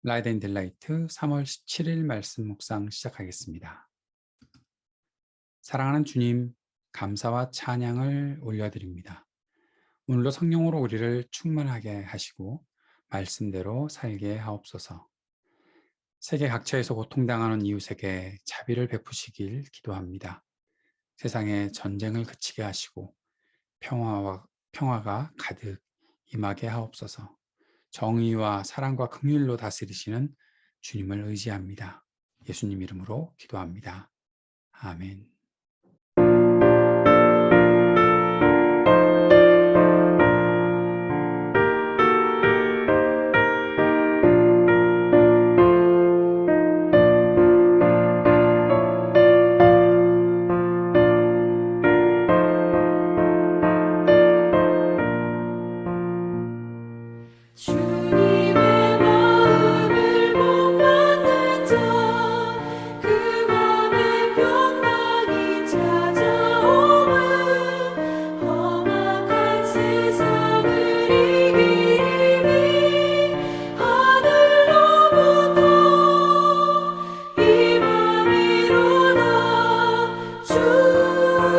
라이드 앤 딜라이트 3월 17일 말씀 묵상 시작하겠습니다. 사랑하는 주님, 감사와 찬양을 올려드립니다. 오늘도 성령으로 우리를 충만하게 하시고 말씀대로 살게 하옵소서. 세계 각처에서 고통당하는 이웃에게 자비를 베푸시길 기도합니다. 세상에 전쟁을 그치게 하시고 평화가 가득 임하게 하옵소서. 정의와 사랑과 긍휼로 다스리시는 주님을 의지합니다. 예수님 이름으로 기도합니다. 아멘. 주님의 마음을 못 받는 자, 그 맘에 변방이 찾아오면 험악한 세상을 이기리 하늘로부터 임함이로다. 주님의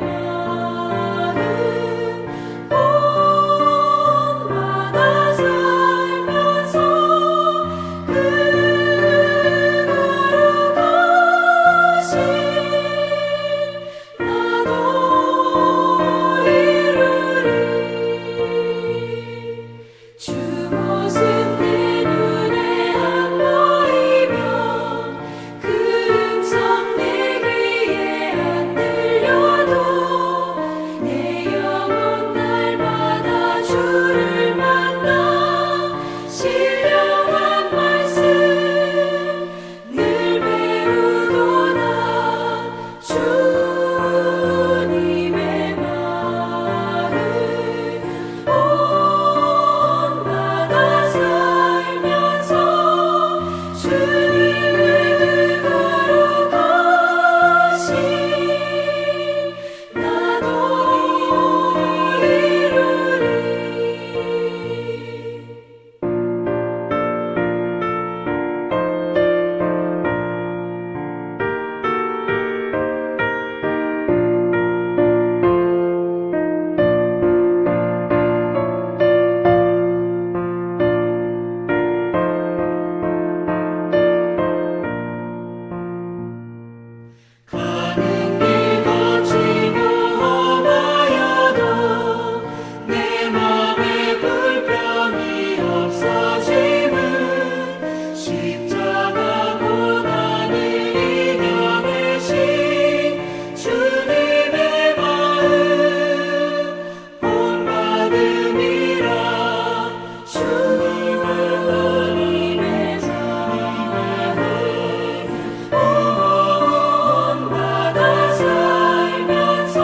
마음 본받아 살면서 그 거룩하신 나도 이루리. 주 모습 내 눈에 안 보이면 그 음성 내 귀에 안 들려도 내 영혼 날마다 주를 만나 신령한 말씀 늘 배우도다. 주님의 마음 본받아 살면서 주님의 그 거룩하신 나도 이루리. 가는 길 거치고 험하여도 내 맘에 불평이 없어짐은 십자가 고난을 이겨내신 주님의 마음 본받음이라. 주님의 본받아 살면서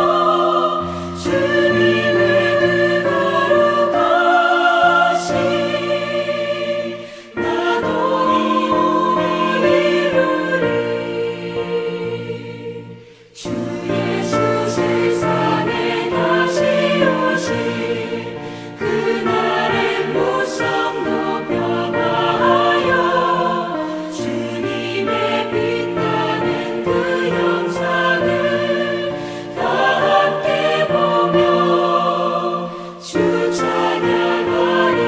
주님의 그 거룩하신 나도 이루리. 주 예수 세상에 다시 오실 그날의 무성도 변화하여 주님의 빛나는 그 영상을 다 함께 보며 주 찬양하리.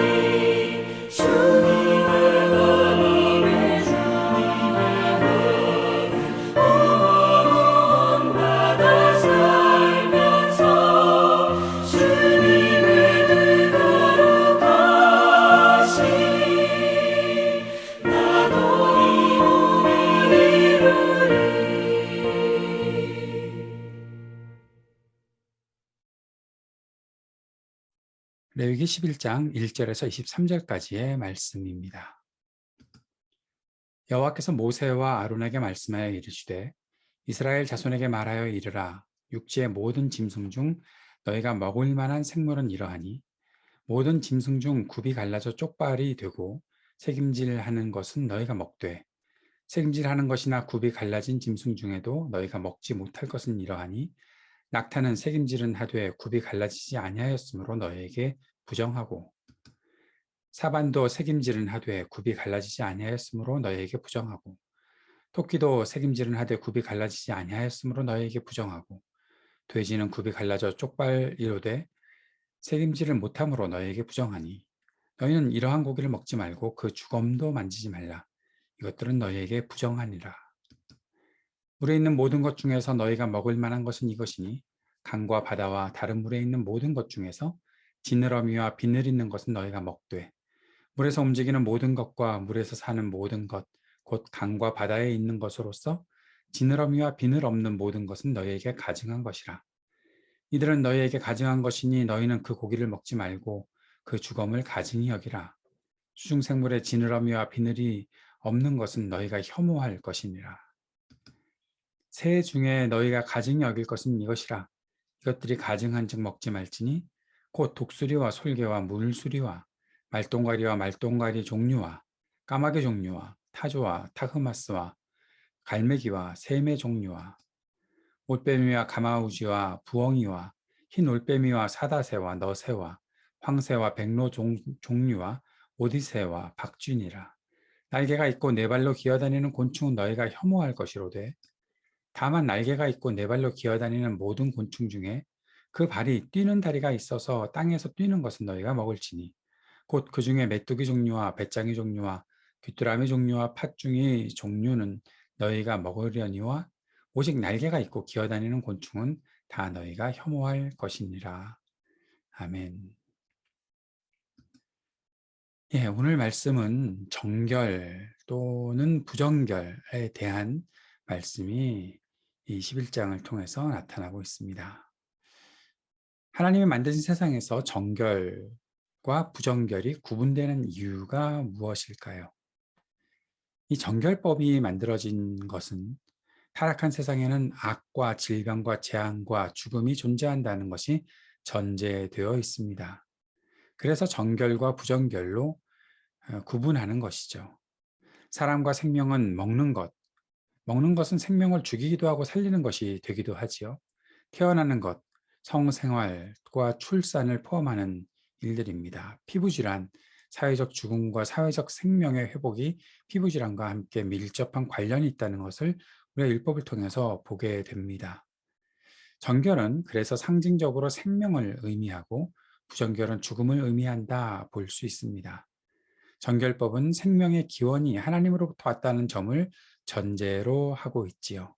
주님의 본받아 살면서 주님의 그 거룩하신 나도 이루리. 레위기 11장 1절에서 23절까지의 말씀입니다. 여호와께서 모세와 아론에게 말씀하여 이르시되 이스라엘 자손에게 말하여 이르라. 육지의 모든 짐승 중 너희가 먹을 만한 생물은 이러하니 모든 짐승 중 굽이 갈라져 쪽발이 되고 새김질하는 것은 너희가 먹되 새김질하는 것이나 굽이 갈라진 짐승 중에도 너희가 먹지 못할 것은 이러하니 낙타는 새김질은 하되 굽이 갈라지지 아니하였으므로 너희에게 부정하고 사반도 색임질은 하되 굽이 갈라지지 아니하였으므로 너희에게 부정하고 토끼도 색임질은 하되 굽이 갈라지지 아니하였으므로 너희에게 부정하고 돼지는 굽이 갈라져 쪽발이로되 색임질을 못함으로 너희에게 부정하니 너희는 이러한 고기를 먹지 말고 그 주검도 만지지 말라. 이것들은 너희에게 부정하니라. 물에 있는 모든 것 중에서 너희가 먹을 만한 것은 이것이니 강과 바다와 다른 물에 있는 모든 것 중에서 지느러미와 비늘 있는 것은 너희가 먹되 물에서 움직이는 모든 것과 물에서 사는 모든 것, 곧 강과 바다에 있는 것으로서 지느러미와 비늘 없는 모든 것은 너희에게 가증한 것이라. 이들은 너희에게 가증한 것이니 너희는 그 고기를 먹지 말고 그 주검을 가증히 여기라. 수중생물의 지느러미와 비늘이 없는 것은 너희가 혐오할 것이니라. 새 중에 너희가 가증히 여길 것은 이것이라. 이것들이 가증한즉 먹지 말지니 곧 독수리와 솔개와 물수리와 말똥가리와 말똥가리 종류와 까마귀 종류와 타조와 타흐마스와 갈매기와 새매 종류와 올빼미와 가마우지와 부엉이와 흰 올빼미와 사다새와 너새와 황새와 백로 종류와 오디새와 박쥐니라. 날개가 있고 네 발로 기어다니는 곤충은 너희가 혐오할 것이로되 다만 날개가 있고 네 발로 기어다니는 모든 곤충 중에 그 발이 뛰는 다리가 있어서 땅에서 뛰는 것은 너희가 먹을지니 곧 그 중에 메뚜기 종류와 배짱이 종류와 귀뚜라미 종류와 팥중이 종류는 너희가 먹으려니와 오직 날개가 있고 기어다니는 곤충은 다 너희가 혐오할 것이니라. 아멘. 예, 오늘 말씀은 정결 또는 부정결에 대한 말씀이 이 11장을 통해서 나타나고 있습니다. 하나님이 만드신 세상에서 정결과 부정결이 구분되는 이유가 무엇일까요? 이 정결법이 만들어진 것은 타락한 세상에는 악과 질병과 재앙과 죽음이 존재한다는 것이 전제되어 있습니다. 그래서 정결과 부정결로 구분하는 것이죠. 사람과 생명은 먹는 것은 생명을 죽이기도 하고 살리는 것이 되기도 하지요. 태어나는 것, 성생활과 출산을 포함하는 일들입니다. 피부질환, 사회적 죽음과 사회적 생명의 회복이 피부질환과 함께 밀접한 관련이 있다는 것을 우리가 율법을 통해서 보게 됩니다. 정결은 그래서 상징적으로 생명을 의미하고 부정결은 죽음을 의미한다 볼 수 있습니다. 정결법은 생명의 기원이 하나님으로부터 왔다는 점을 전제로 하고 있지요.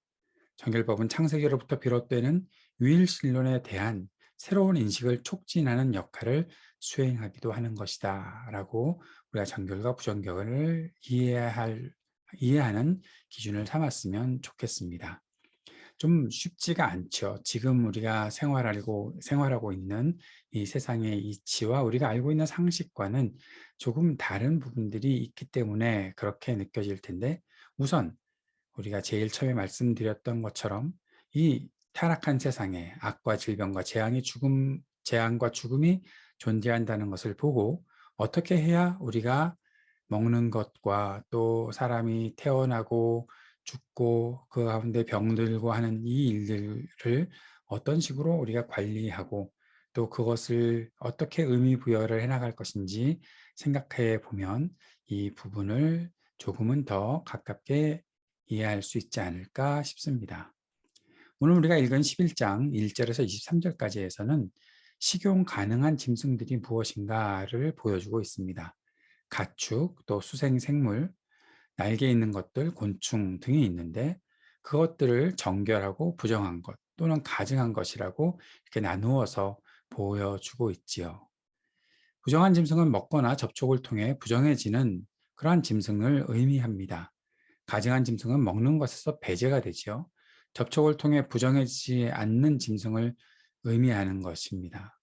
정결법은 창세기로부터 비롯되는 유일신론에 대한 새로운 인식을 촉진하는 역할을 수행하기도 하는 것이다 라고 우리가 정결과 부정결을 이해하는 기준을 삼았으면 좋겠습니다. 좀 쉽지가 않죠. 지금 우리가 생활하고 있는 이 세상의 이치와 우리가 알고 있는 상식과는 조금 다른 부분들이 있기 때문에 그렇게 느껴질 텐데 우선 우리가 제일 처음에 말씀드렸던 것처럼 이 타락한 세상에 악과 질병과 재앙과 죽음이 존재한다는 것을 보고 어떻게 해야 우리가 먹는 것과 또 사람이 태어나고 죽고 그 가운데 병들고 하는 이 일들을 어떤 식으로 우리가 관리하고 또 그것을 어떻게 의미 부여를 해나갈 것인지 생각해 보면 이 부분을 조금은 더 가깝게 이해할 수 있지 않을까 싶습니다. 오늘 우리가 읽은 11장 1절에서 23절까지에서는 식용 가능한 짐승들이 무엇인가를 보여주고 있습니다. 가축, 또 수생생물, 날개 있는 것들, 곤충 등이 있는데 그것들을 정결하고 부정한 것 또는 가증한 것이라고 이렇게 나누어서 보여주고 있지요. 부정한 짐승은 먹거나 접촉을 통해 부정해지는 그러한 짐승을 의미합니다. 가증한 짐승은 먹는 것에서 배제가 되지요. 접촉을 통해 부정해지지 않는 짐승을 의미하는 것입니다.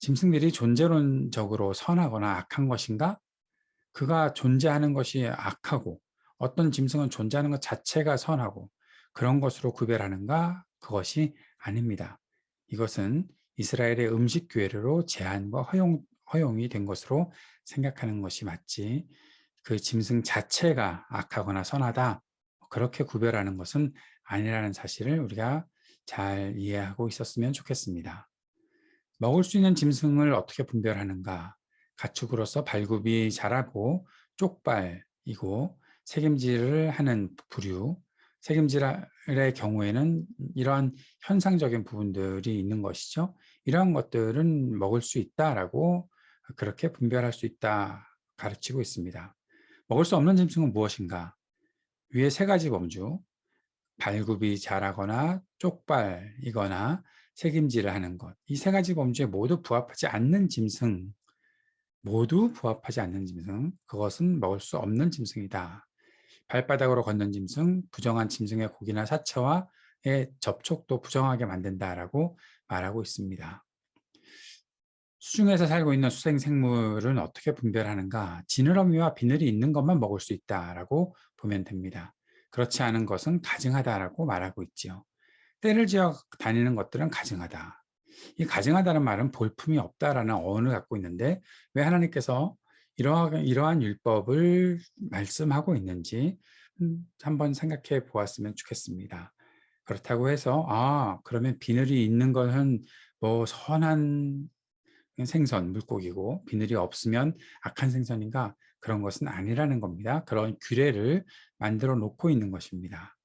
짐승들이 존재론적으로 선하거나 악한 것인가? 그가 존재하는 것이 악하고 어떤 짐승은 존재하는 것 자체가 선하고 그런 것으로 구별하는가? 그것이 아닙니다. 이것은 이스라엘의 음식 규례로 제한과 허용이 된 것으로 생각하는 것이 맞지 그 짐승 자체가 악하거나 선하다 그렇게 구별하는 것은 아니라는 사실을 우리가 잘 이해하고 있었으면 좋겠습니다. 먹을 수 있는 짐승을 어떻게 분별하는가? 가축으로서 발굽이 자라고 쪽발이고 책임질을 하는 부류, 책임질의 경우에는 이러한 현상적인 부분들이 있는 것이죠. 이러한 것들은 먹을 수 있다라고 그렇게 분별할 수 있다 가르치고 있습니다. 먹을 수 없는 짐승은 무엇인가? 위에 세 가지 범주, 발굽이 자라거나 쪽발이거나 책임질을 하는 것. 이 세 가지 범주에 모두 부합하지 않는 짐승, 그것은 먹을 수 없는 짐승이다. 발바닥으로 걷는 짐승, 부정한 짐승의 고기나 사체와의 접촉도 부정하게 만든다라고 말하고 있습니다. 수중에서 살고 있는 수생생물은 어떻게 분별하는가? 지느러미와 비늘이 있는 것만 먹을 수 있다라고 보면 됩니다. 그렇지 않은 것은 가증하다라고 말하고 있지요. 때를 지어 다니는 것들은 가증하다. 이 가증하다는 말은 볼품이 없다라는 어원을 갖고 있는데 왜 하나님께서 이러한 율법을 말씀하고 있는지 한번 생각해 보았으면 좋겠습니다. 그렇다고 해서 그러면 비늘이 있는 것은 뭐 선한 생선, 물고기고 비늘이 없으면 악한 생선인가? 그런 것은 아니라는 겁니다. 그런 규례를 만들어 놓고 있는 것입니다.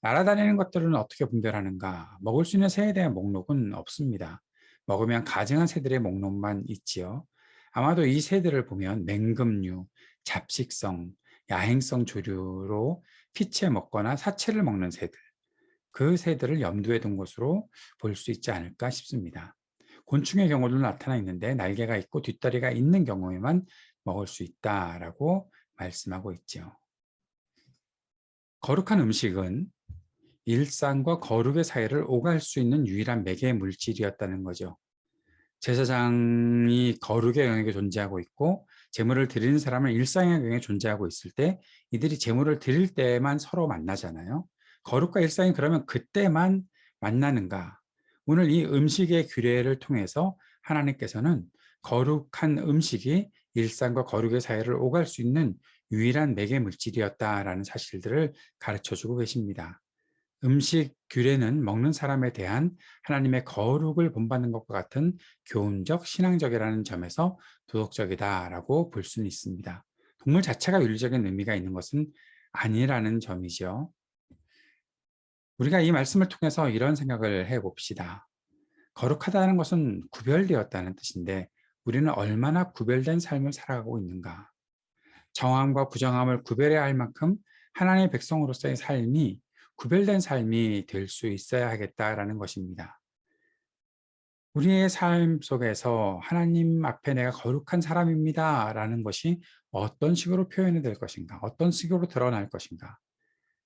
날아다니는 것들은 어떻게 분별하는가? 먹을 수 있는 새에 대한 목록은 없습니다. 먹으면 가증한 새들의 목록만 있지요. 아마도 이 새들을 보면 맹금류, 잡식성, 야행성 조류로 피채 먹거나 사체를 먹는 새들, 그 새들을 염두에 둔 것으로 볼 수 있지 않을까 싶습니다. 곤충의 경우도 나타나 있는데 날개가 있고 뒷다리가 있는 경우에만 먹을 수 있다라고 말씀하고 있죠. 거룩한 음식은 일상과 거룩의 사이를 오갈 수 있는 유일한 매개 물질이었다는 거죠. 제사장이 거룩의 영역에 존재하고 있고 제물을 드리는 사람은 일상의 영역에 존재하고 있을 때 이들이 제물을 드릴 때만 서로 만나잖아요. 거룩과 일상이 그러면 그때만 만나는가? 오늘 이 음식의 규례를 통해서 하나님께서는 거룩한 음식이 일상과 거룩의 사이를 오갈 수 있는 유일한 매개 물질이었다라는 사실들을 가르쳐주고 계십니다. 음식 규례는 먹는 사람에 대한 하나님의 거룩을 본받는 것과 같은 교훈적, 신앙적이라는 점에서 도덕적이다라고 볼 수는 있습니다. 동물 자체가 윤리적인 의미가 있는 것은 아니라는 점이죠. 우리가 이 말씀을 통해서 이런 생각을 해봅시다. 거룩하다는 것은 구별되었다는 뜻인데 우리는 얼마나 구별된 삶을 살아가고 있는가? 정함과 부정함을 구별해야 할 만큼 하나님의 백성으로서의 삶이 구별된 삶이 될 수 있어야 하겠다라는 것입니다. 우리의 삶 속에서 하나님 앞에 내가 거룩한 사람입니다 라는 것이 어떤 식으로 표현이 될 것인가, 어떤 식으로 드러날 것인가.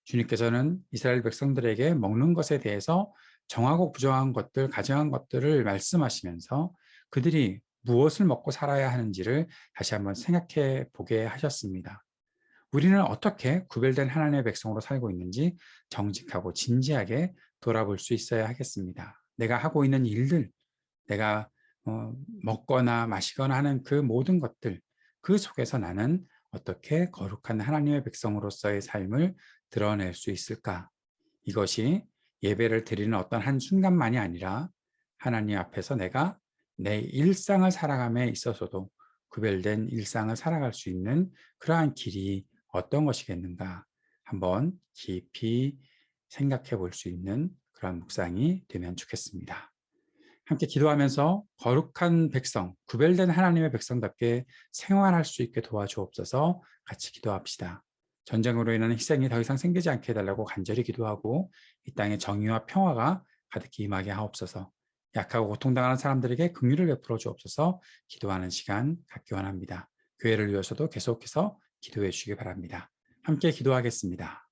주님께서는 이스라엘 백성들에게 먹는 것에 대해서 정하고 부정한 것들, 가정한 것들을 말씀하시면서 그들이 무엇을 먹고 살아야 하는지를 다시 한번 생각해 보게 하셨습니다. 우리는 어떻게 구별된 하나님의 백성으로 살고 있는지 정직하고 진지하게 돌아볼 수 있어야 하겠습니다. 내가 하고 있는 일들, 내가 먹거나 마시거나 하는 그 모든 것들, 그 속에서 나는 어떻게 거룩한 하나님의 백성으로서의 삶을 드러낼 수 있을까? 이것이 예배를 드리는 어떤 한 순간만이 아니라 하나님 앞에서 내가 내 일상을 살아감에 있어서도 구별된 일상을 살아갈 수 있는 그러한 길이 어떤 것이겠는가 한번 깊이 생각해 볼 수 있는 그런 묵상이 되면 좋겠습니다. 함께 기도하면서 거룩한 백성, 구별된 하나님의 백성답게 생활할 수 있게 도와주옵소서. 같이 기도합시다. 전쟁으로 인한 희생이 더 이상 생기지 않게 해달라고 간절히 기도하고 이 땅에 정의와 평화가 가득히 임하게 하옵소서. 약하고 고통당하는 사람들에게 긍휼을 베풀어 주옵소서. 기도하는 시간 갖기 원합니다. 교회를 위해서도 계속해서 기도해 주시기 바랍니다. 함께 기도하겠습니다.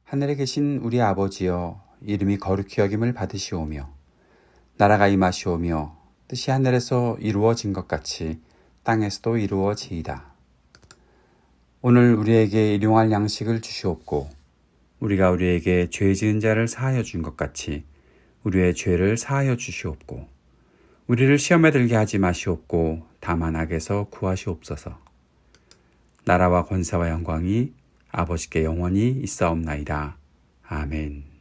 하늘에 계신 우리 아버지여, 이름이 거룩히 여김을 받으시오며 나라가 임하시오며 뜻이 하늘에서 이루어진 것 같이 땅에서도 이루어지이다. 오늘 우리에게 일용할 양식을 주시옵고 우리가 우리에게 죄 지은 자를 사하여 준 것 같이 우리의 죄를 사하여 주시옵고 우리를 시험에 들게 하지 마시옵고 다만 악에서 구하시옵소서. 나라와 권세와 영광이 아버지께 영원히 있사옵나이다. 아멘.